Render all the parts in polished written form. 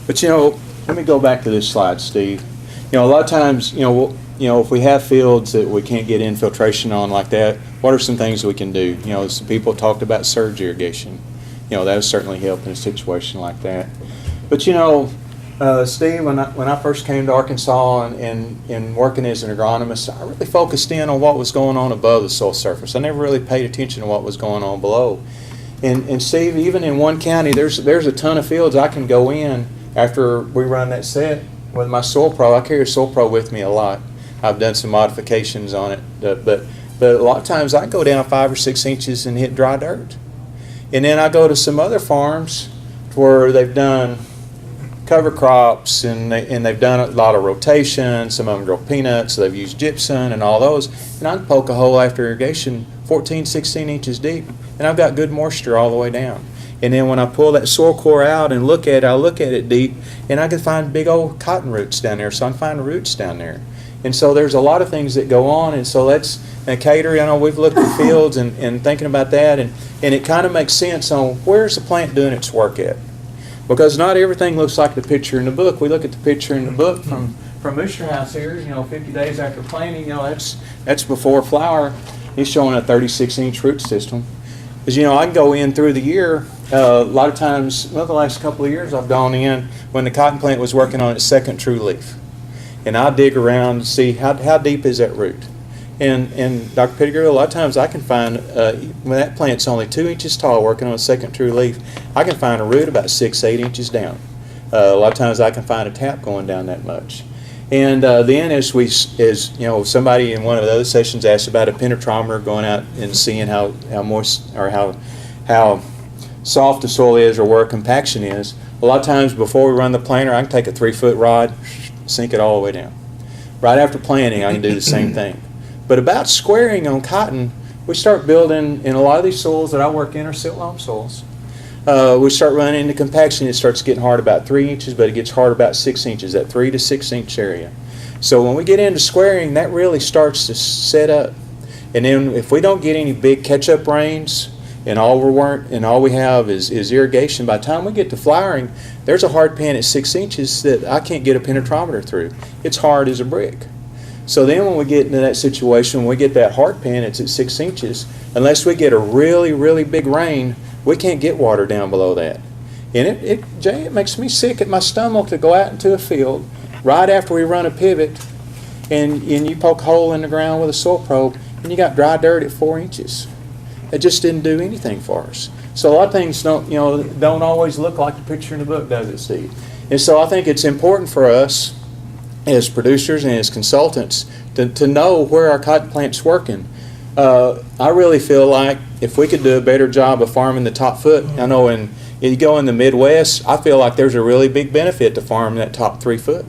But let me go back to this slide, Steve. A lot of times, if we have fields that we can't get infiltration on like that, what are some things we can do? Some people talked about surge irrigation. That would certainly help in a situation like that. But Steve, when I first came to Arkansas and working as an agronomist, I really focused in on what was going on above the soil surface. I never really paid attention to what was going on below. And Steve, even in one county, there's a ton of fields I can go in after we run that set with my Soil Pro. I carry a Soil Pro with me a lot. I've done some modifications on it, but a lot of times I go down 5 or 6 inches and hit dry dirt. And then I go to some other farms where they've done cover crops and they've done a lot of rotation. Some of them grow peanuts, so they've used gypsum and all those. And I can poke a hole after irrigation 14, 16 inches deep, and I've got good moisture all the way down. And then when I pull that soil core out and look at it, I look at it deep, and I can find big old cotton roots down there, so I can find roots down there. And so there's a lot of things that go on, and so that's, and Cater, I know we've looked at fields and thinking about that, and it kind of makes sense on where's the plant doing its work at. Because not everything looks like the picture in the book. We look at the picture in the book from Mr. House here, 50 days after planting, that's before flower. He's showing a 36-inch root system. Because, I can go in through the year, a lot of times, the last couple of years I've gone in when the cotton plant was working on its second true leaf. And I'll dig around to see how deep is that root. And Dr. Pettigrew, a lot of times I can find, when that plant's only 2 inches tall working on a second true leaf, I can find a root about 6, 8 inches down. A lot of times I can find a tap going down that much. And then as somebody in one of the other sessions asked about a penetrometer going out and seeing how moist or how soft the soil is or where compaction is. A lot of times before we run the planter, I can take a 3-foot rod, sink it all the way down. Right after planting, I can do the same thing. But about squaring on cotton, we start building, in a lot of these soils that I work in are silt loam soils. We start running into compaction. It starts getting hard about 3 inches, but it gets hard about 6 inches, that 3 to 6 inch area. So when we get into squaring, that really starts to set up. And then if we don't get any big catch-up rains, and all we have is irrigation, by the time we get to flowering, there's a hardpan at 6 inches that I can't get a penetrometer through. It's hard as a brick. So then when we get into that situation, when we get that hardpan, it's at 6 inches, unless we get a really, really big rain, we can't get water down below that. And Jay, it makes me sick at my stomach to go out into a field right after we run a pivot and you poke a hole in the ground with a soil probe and you got dry dirt at 4 inches. It just didn't do anything for us. So a lot of things don't always look like the picture in the book, does it, Steve? And so I think it's important for us as producers and as consultants to know where our cotton plant's working. I really feel like if we could do a better job of farming the top foot, I know you go in the Midwest, I feel like there's a really big benefit to farming that top 3 foot.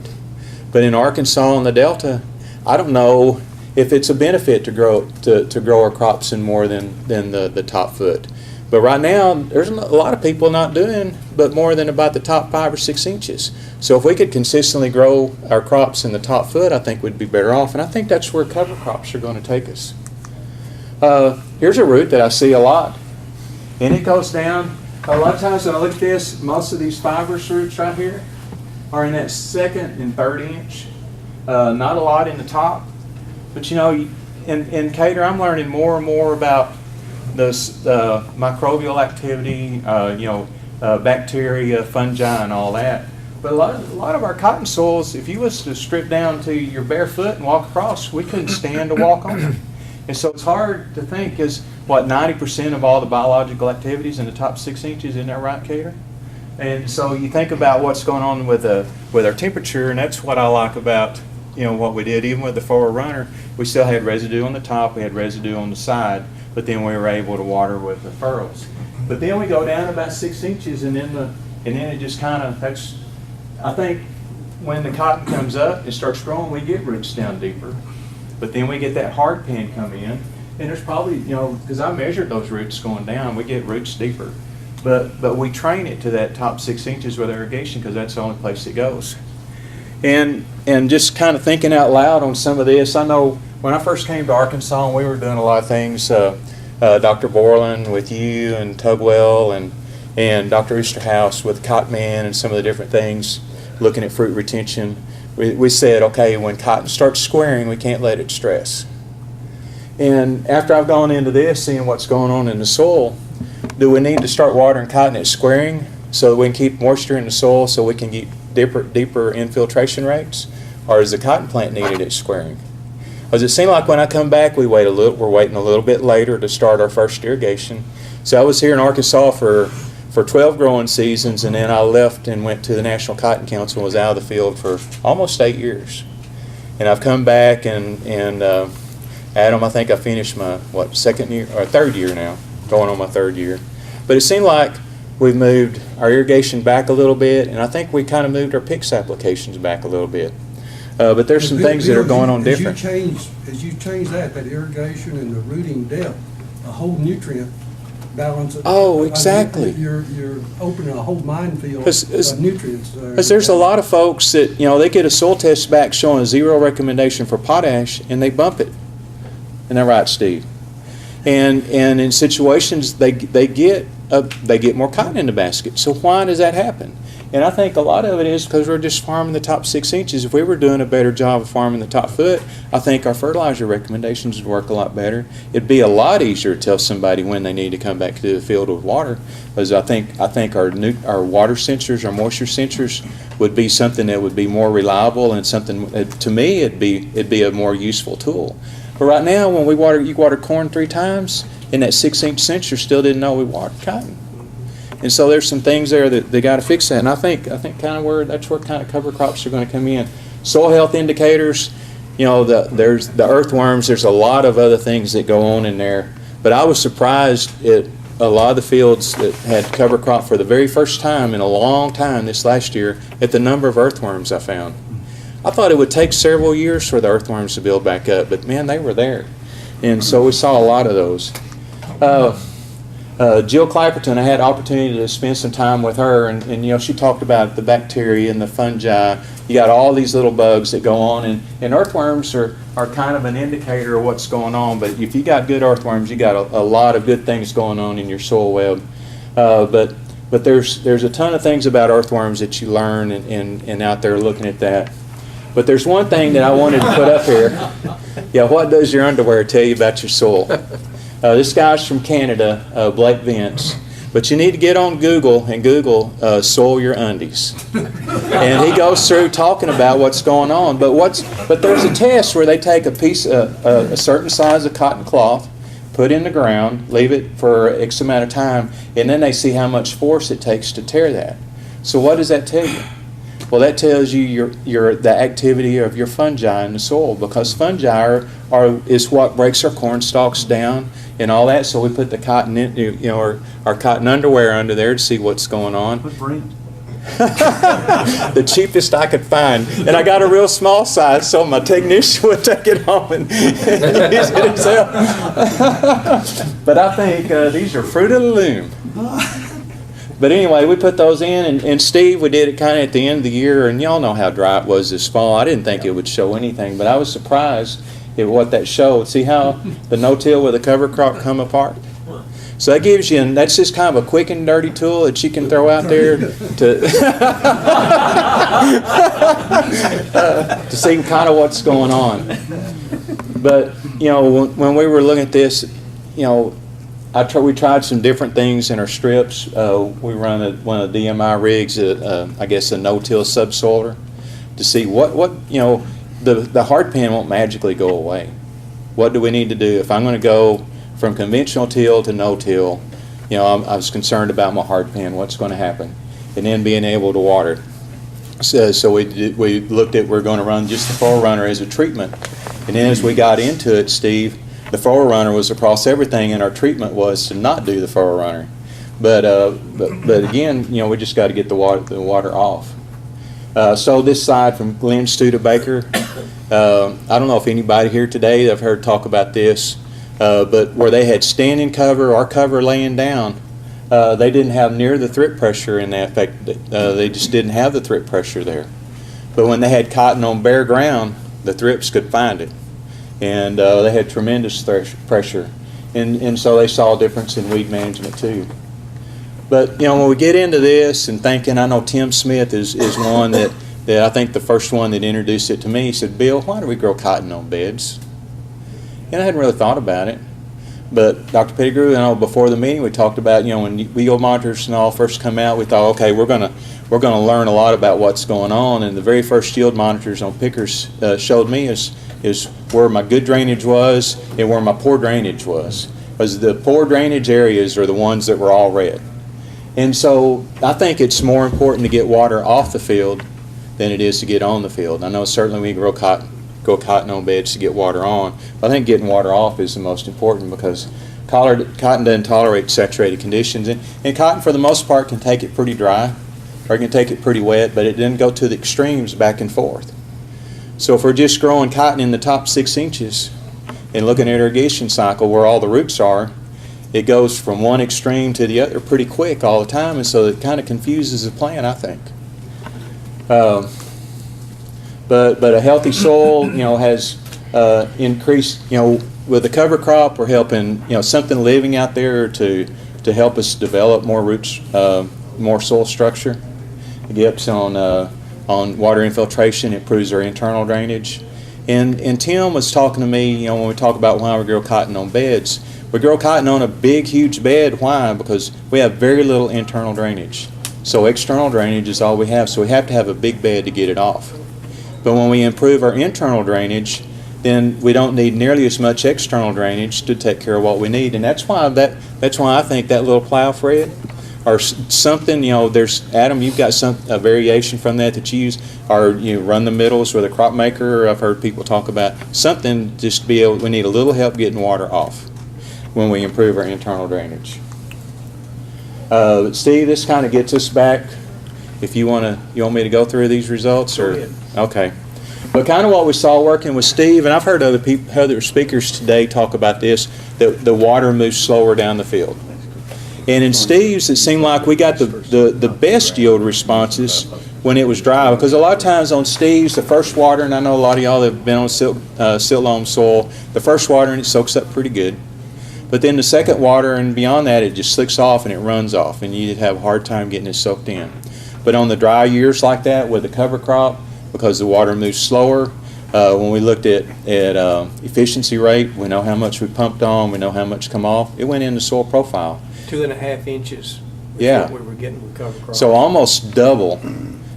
But in Arkansas and the Delta, I don't know if it's a benefit to grow our crops in more than the top foot. But right now, there's a lot of people not doing but more than about the top 5 or 6 inches. So if we could consistently grow our crops in the top foot, I think we'd be better off. And I think that's where cover crops are going to take us. Here's a root that I see a lot. And it goes down. A lot of times when I look at this, most of these fibrous roots right here are in that 2nd and 3rd inch. Not a lot in the top. But in Cater, I'm learning more and more about this microbial activity, bacteria, fungi, and all that. But a lot of our cotton soils, if you was to strip down to your bare foot and walk across, we couldn't stand to walk on them. And so it's hard to think, is 90% of all the biological activities in the top 6 inches, isn't that right, Cater? And so you think about what's going on with our temperature, and that's what I like about what we did. Even with the forward runner, we still had residue on the top, we had residue on the side, but then we were able to water with the furrows. But then we go down about 6 inches, and then it just kind of, I think when the cotton comes up, it starts growing, we get roots down deeper. But then we get that hardpan come in, and there's probably, because I measured those roots going down, we get roots deeper. But we train it to that top 6 inches with irrigation because that's the only place it goes. And just kind of thinking out loud on some of this, I know when I first came to Arkansas and we were doing a lot of things, Dr. Borland with you and Tugwell and and Dr. Easterhouse with Cotton Man and some of the different things, looking at fruit retention, we said, okay, when cotton starts squaring, we can't let it stress. And after I've gone into this, seeing what's going on in the soil, do we need to start watering cotton at squaring so that we can keep moisture in the soil so we can get deeper infiltration rates? Or is the cotton plant needed at squaring? Because it seemed like when I come back, we're waiting a little bit later to start our first irrigation. So I was here in Arkansas for 12 growing seasons, and then I left and went to the National Cotton Council and was out of the field for almost 8 years. And I've come back, and Adam, I think I finished my, second year, or third year now, going on my third year. But it seemed like we've moved our irrigation back a little bit, and I think we kind of moved our PICS applications back a little bit. But there's some things that are going on different. As you change that irrigation and the rooting depth, a whole nutrient balance. Oh, exactly. You're opening a whole minefield of nutrients. Because there's a lot of folks that, they get a soil test back showing a 0 recommendation for potash, and they bump it. Isn't that right, Steve? And in situations, they get more cotton in the basket. So why does that happen? And I think a lot of it is because we're just farming the top 6 inches. If we were doing a better job of farming the top foot, I think our fertilizer recommendations would work a lot better. It'd be a lot easier to tell somebody when they need to come back to the field with water, because I think our water sensors, our moisture sensors, would be something that would be more reliable, and something to me it'd be a more useful tool. But right now, when you water corn 3 times, and that 6-inch sensor still didn't know we watered cotton. And so there's some things there that they got to fix that. And I think kind of that's where kind of cover crops are going to come in. Soil health indicators, there's the earthworms. There's a lot of other things that go on in there. But I was surprised at a lot of the fields that had cover crop for the very first time in a long time this last year at the number of earthworms I found. I thought it would take several years for the earthworms to build back up, but man, they were there. And so we saw a lot of those. Jill Clapperton, I had the opportunity to spend some time with her, and she talked about the bacteria and the fungi. You got all these little bugs that go on, and earthworms are kind of an indicator of what's going on. But if you got good earthworms, you got a lot of good things going on in your soil web. But there's a ton of things about earthworms that you learn and out there looking at that. But there's one thing that I wanted to put up here. Yeah, what does your underwear tell you about your soil? This guy's from Canada, Blake Vince. But you need to get on Google and Google soil your undies. And he goes through talking about what's going on. But there's a test where they take a certain size of cotton cloth, put in the ground, leave it for X amount of time, and then they see how much force it takes to tear that. So what does that tell you? Well, that tells you the activity of your fungi in the soil, because fungi is what breaks our corn stalks down and all that. So we put the cotton in, our cotton underwear under there to see what's going on. What brand? The cheapest I could find, and I got a real small size, so my technician would take it home and use it himself. But I think these are Fruit of the Loom. But anyway, we put those in, and Steve, we did it kind of at the end of the year, and y'all know how dry it was this fall. I didn't think it would show anything, but I was surprised at what that showed. See how the no-till with the cover crop come apart? So that gives you, and that's just kind of a quick and dirty tool that you can throw out there to to see kind of what's going on. But, when we were looking at this, we tried some different things in our strips. We run one of the DMI rigs, I guess a no-till subsoiler, to see what the hardpan won't magically go away. What do we need to do? If I'm going to go from conventional till to no-till, I was concerned about my hardpan, what's going to happen, and then being able to water it. So we looked at, we're going to run just the Forerunner as a treatment. And then as we got into it, Steve, the Forerunner was across everything, and our treatment was to not do the Forerunner. But again, we just got to get the water off. So this side from Glenn Studebaker, I don't know if anybody here today, I've heard talk about this, but where they had standing cover or cover laying down, they didn't have near the thrip pressure in that. In fact, they just didn't have the thrip pressure there. But when they had cotton on bare ground, the thrips could find it. And they had tremendous pressure. And so they saw a difference in weed management too. But, when we get into this and thinking, I know Tim Smith is one that I think the first one that introduced it to me. He said, Bill, why do we grow cotton on beds? And I hadn't really thought about it. But Dr. Pettigrew, before the meeting we talked about, when yield monitors and all first come out, we thought, okay, we're gonna learn a lot about what's going on. And the very first yield monitors on pickers showed me is where my good drainage was and where my poor drainage was. Because the poor drainage areas are the ones that were all red. And so I think it's more important to get water off the field than it is to get on the field. I know certainly we grow cotton on beds to get water on, but I think getting water off is the most important because cotton doesn't tolerate saturated conditions. And cotton, for the most part, can take it pretty dry or it can take it pretty wet, but it didn't go to the extremes back and forth. So if we're just growing cotton in the top 6 inches and looking at irrigation cycle where all the roots are, it goes from one extreme to the other pretty quick all the time, and so it kind of confuses the plant, I think. But a healthy soil, has increased, with the cover crop, we're helping, something living out there to help us develop more roots, more soil structure. It gets on water infiltration, improves our internal drainage. And Tim was talking to me, when we talk about why we grow cotton on beds. We grow cotton on a big, huge bed. Why? Because we have very little internal drainage. So external drainage is all we have. So we have to have a big bed to get it off. But when we improve our internal drainage, then we don't need nearly as much external drainage to take care of what we need. And that's why I think that little plow thread or something, there's, Adam, you've got a variation from that you use, or run the middles with a crop maker. I've heard people talk about something just to be able, we need a little help getting water off when we improve our internal drainage. Steve, this kind of gets us back. If you want me to go through these results, or go ahead. Okay. But kind of what we saw working with Steve, and I've heard other speakers today talk about this, that the water moves slower down the field. And in Steve's, it seemed like we got the best yield responses when it was dry, because a lot of times on Steve's, the first water, and I know a lot of y'all have been on silt loam soil, the first water and it soaks up pretty good. But then the second water and beyond that, it just slicks off and it runs off, and you have a hard time getting it soaked in. But on the dry years like that with the cover crop, because the water moves slower, when we looked at efficiency rate, we know how much we pumped on, we know how much come off. It went into soil profile. 2.5 inches. Yeah. What we were getting with cover crop. So almost double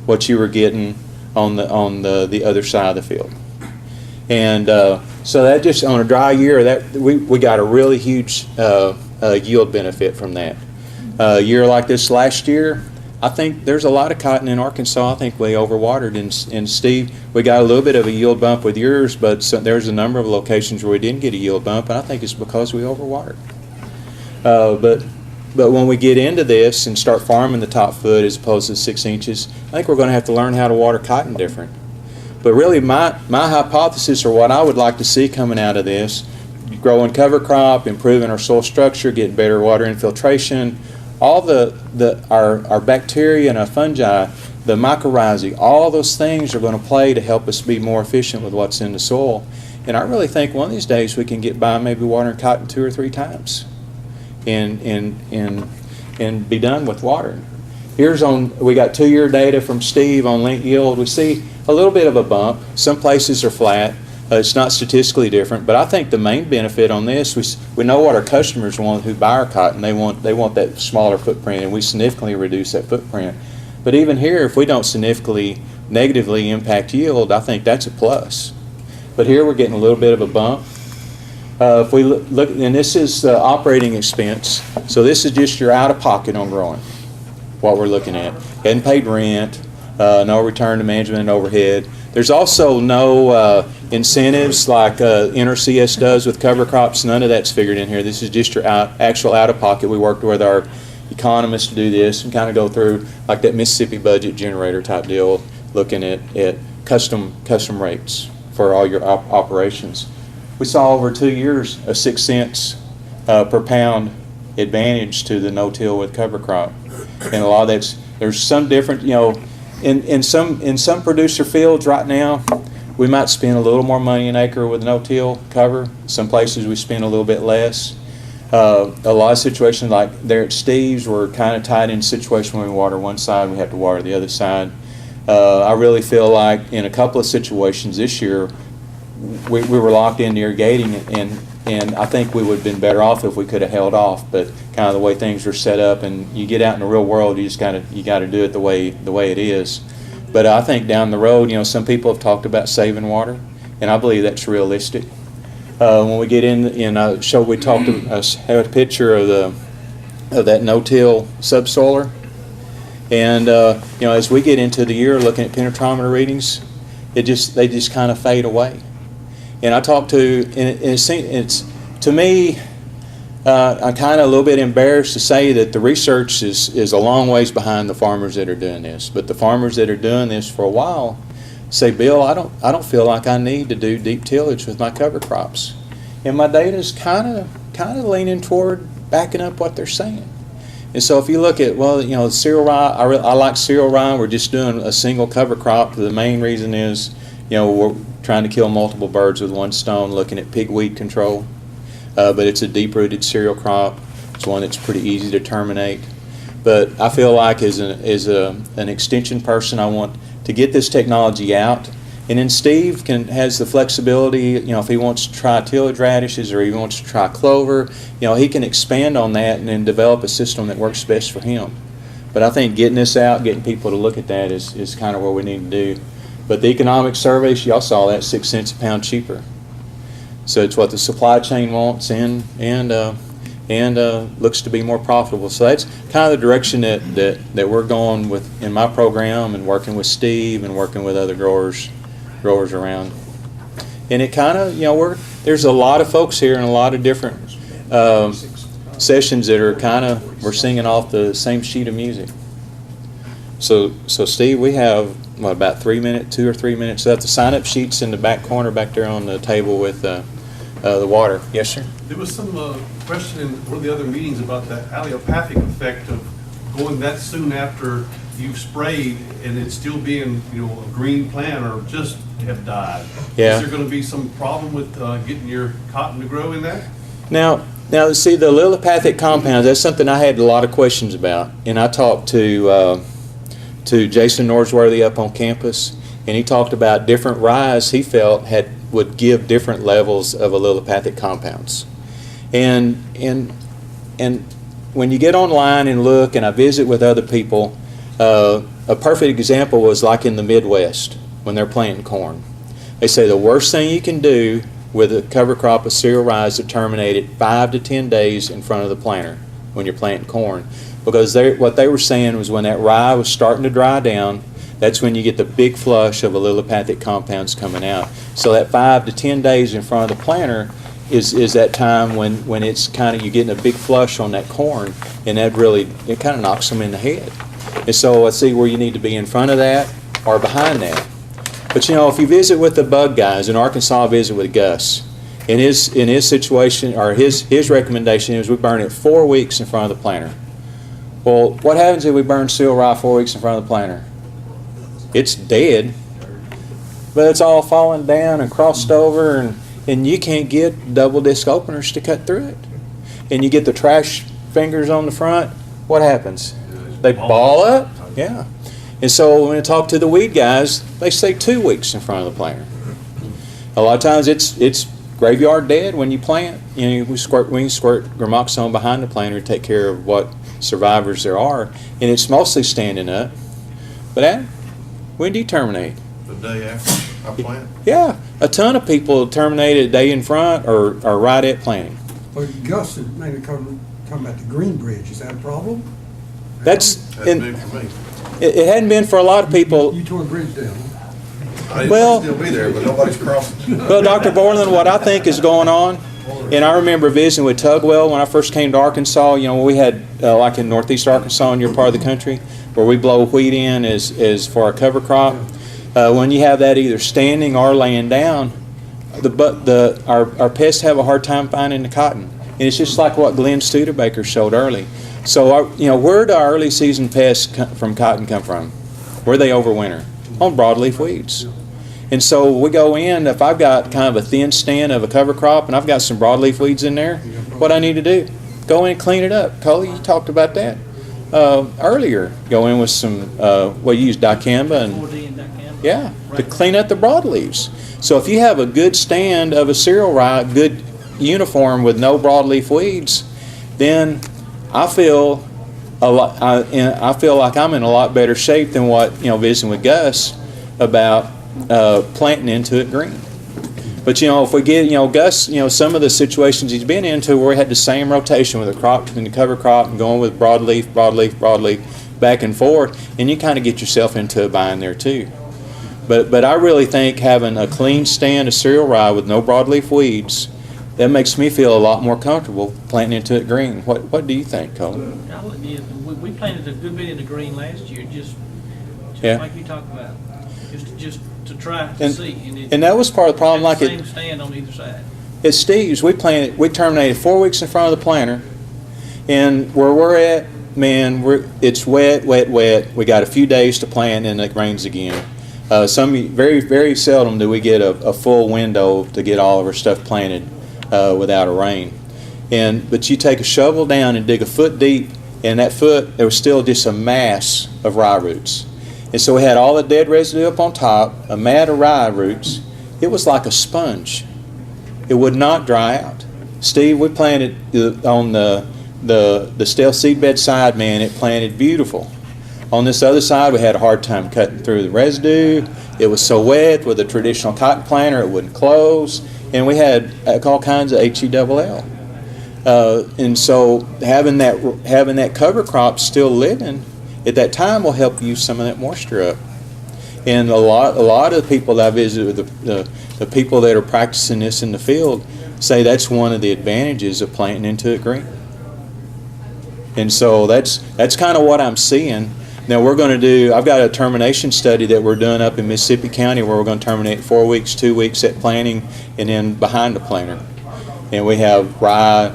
what you were getting on the other side of the field. And so that just on a dry year, that we got a really huge yield benefit from that. A year like this last year, I think there's a lot of cotton in Arkansas. I think we overwatered. And Steve, we got a little bit of a yield bump with yours, but there's a number of locations where we didn't get a yield bump, and I think it's because we overwatered. But when we get into this and start farming the top foot as opposed to 6 inches, I think we're going to have to learn how to water cotton different. But really, my hypothesis, or what I would like to see coming out of this, growing cover crop, improving our soil structure, getting better water infiltration, all our bacteria and our fungi, the mycorrhizae, all those things are going to play to help us be more efficient with what's in the soil. And I really think one of these days we can get by maybe watering cotton 2 or 3 times and be done with watering. We got 2-year data from Steve on lint yield. We see a little bit of a bump. Some places are flat. It's not statistically different, but I think the main benefit on this, we know what our customers want who buy our cotton. They want that smaller footprint, and we significantly reduce that footprint. But even here, if we don't significantly negatively impact yield, I think that's a plus. But here we're getting a little bit of a bump. If we look, and this is the operating expense, so this is just your out-of-pocket on growing, what we're looking at. Hadn't paid rent, no return to management and overhead. There's also no incentives like NRCS does with cover crops. None of that's figured in here. This is just your actual out-of-pocket. We worked with our economist to do this and kind of go through like that Mississippi budget generator type deal, looking at custom rates for all your operations. We saw over 2 years a 6 cents per pound advantage to the no-till with cover crop, and a lot of there's some different, in some producer fields right now, we might spend a little more money an acre with no-till cover. Some places we spend a little bit less. A lot of situations like there at Steve's, we're kind of tied in a situation where we water one side, we have to water the other side. I really feel like in a couple of situations this year, we were locked into irrigating, and I think we would have been better off if we could have held off. But kind of the way things are set up, and you get out in the real world, you got to do it the way it is. But I think down the road, some people have talked about saving water, and I believe that's realistic. When we get in a show, we have a picture of that no-till subsoiler, and as we get into the year looking at penetrometer readings, they just kind of fade away. And I talked to, and it's to me, I'm kind of a little bit embarrassed to say that the research is a long ways behind the farmers that are doing this. But the farmers that are doing this for a while say, Bill, I don't feel like I need to do deep tillage with my cover crops. And my data is kind of leaning toward backing up what they're saying. And so if you look at, cereal rye, I like cereal rye. We're just doing a single cover crop. The main reason is, we're trying to kill multiple birds with one stone, looking at pigweed control. But it's a deep-rooted cereal crop. It's one that's pretty easy to terminate. But I feel like as an extension person, I want to get this technology out. And then Steve has the flexibility, if he wants to try tillage radishes or he wants to try clover, he can expand on that and then develop a system that works best for him. But I think getting this out, getting people to look at that is kind of what we need to do. But the economic surveys, y'all saw that, 6 cents a pound cheaper. So it's what the supply chain wants and looks to be more profitable. So that's kind of the direction that we're going with in my program, and working with Steve and working with other growers around. And it kind of, there's a lot of folks here and a lot of different sessions that are we're singing off the same sheet of music. So Steve, we have about 2 or 3 minutes left. The sign-up sheet's in the back corner back there on the table with the water. Yes, sir? There was some question in one of the other meetings about the allelopathic effect of going that soon after you've sprayed and it's still being, a green plant or just have died. Yeah. Is there going to be some problem with getting your cotton to grow in that? Now, see, the allelopathic compounds, that's something I had a lot of questions about. And I talked to Jason Norsworthy up on campus, and he talked about different ryes he felt would give different levels of allelopathic compounds. And when you get online and look, and I visit with other people, a perfect example was like in the Midwest when they're planting corn. They say the worst thing you can do with a cover crop of cereal rye is to terminate it 5 to 10 days in front of the planter when you're planting corn. Because what they were saying was when that rye was starting to dry down, that's when you get the big flush of allelopathic compounds coming out. So that 5 to 10 days in front of the planter is that time when it's you're getting a big flush on that corn, and that really, it kind of knocks them in the head. And so I see where you need to be in front of that or behind that. But if you visit with the bug guys in Arkansas, I visit with Gus. In his situation, or his recommendation is we burn it 4 weeks in front of the planter. Well, what happens if we burn cereal rye 4 weeks in front of the planter? It's dead, but it's all falling down and crossed over, and you can't get double disc openers to cut through it. And you get the trash fingers on the front, what happens? They ball up, yeah. And so when I talk to the weed guys, they say 2 weeks in front of the planter. A lot of times it's graveyard dead when you plant. We can squirt gramoxone behind the planter to take care of what survivors there are, and it's mostly standing up. But when do you terminate? The day after I plant? Yeah, a ton of people terminate a day in front or right at planting. Well, Gus is mainly talking about the Green Bridge. Is that a problem? That's big for me. It hadn't been for a lot of people. You tore a bridge down. I Well- still be there, but nobody's crossing. Well, Dr. Borland, what I think is going on, and I remember visiting with Tugwell when I first came to Arkansas. We had, like in northeast Arkansas in your part of the country, where we blow wheat in as for our cover crop. When you have that either standing or laying down, our pests have a hard time finding the cotton. And it's just like what Glenn Studebaker showed early. So, where do our early season pests from cotton come from? Where they overwinter? On broadleaf weeds. And so we go in, if I've got kind of a thin stand of a cover crop and I've got some broadleaf weeds in there, what I need to do? go in and clean it up. Cole, you talked about that earlier. Go in with some, you use dicamba and 4D and dicamba. yeah, to clean up the broadleaves. So if you have a good stand of a cereal rye, good uniform with no broadleaf weeds, then I feel I feel like I'm in a lot better shape than what, visiting with Gus about planting into it green. But if we get, Gus, some of the situations he's been into where we had the same rotation with the crop and the cover crop and going with broadleaf, back and forth, and you kind of get yourself into a bind there too. But I really think having a clean stand of cereal rye with no broadleaf weeds, that makes me feel a lot more comfortable planting into it green. What do you think, Colin? We planted a good bit in the green last year, just Yeah. like you talked about, just to try to And- see. and that was part of the problem, like Same stand on either side. At Steve's, we terminated 4 weeks in front of the planter, and where we're at, man, it's wet. We got a few days to plant, and it rains again. Very, very seldom do we get a full window to get all of our stuff planted without a rain. But you take a shovel down and dig a foot deep, and that foot, there was still just a mass of rye roots. And so we had all the dead residue up on top, a mat of rye roots. It was like a sponge. It would not dry out. Steve, we planted on the stale seedbed side, man, it planted beautiful. On this other side, we had a hard time cutting through the residue. It was so wet with a traditional cotton planter, it wouldn't close. And we had all kinds of HE-double-L. And so having that cover crop still living at that time will help use some of that moisture up. And a lot of the people that I visit, the people that are practicing this in the field, say that's one of the advantages of planting into it green. And so that's kind of what I'm seeing. Now I've got a termination study that we're doing up in Mississippi County where we're going to terminate 4 weeks, 2 weeks at planting, and then behind the planter. And we have rye,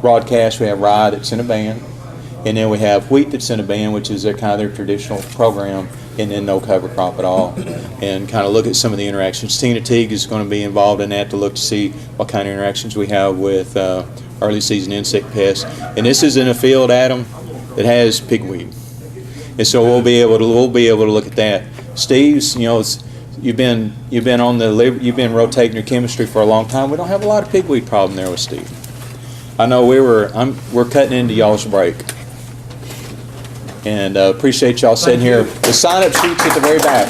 broadcast, we have rye that's in a band, and then we have wheat that's in a band, which is their traditional program, and then no cover crop at all. And kind of look at some of the interactions. Tina Teague is going to be involved in that to look to see what kind of interactions we have with early season insect pests. And this is in a field, Adam, that has pigweed. And so we'll be able to look at that. Steve's, you've been rotating your chemistry for a long time. We don't have a lot of pigweed problem there with Steve. I know we're cutting into y'all's break. And appreciate y'all sitting here. The sign-up sheet's at the very back.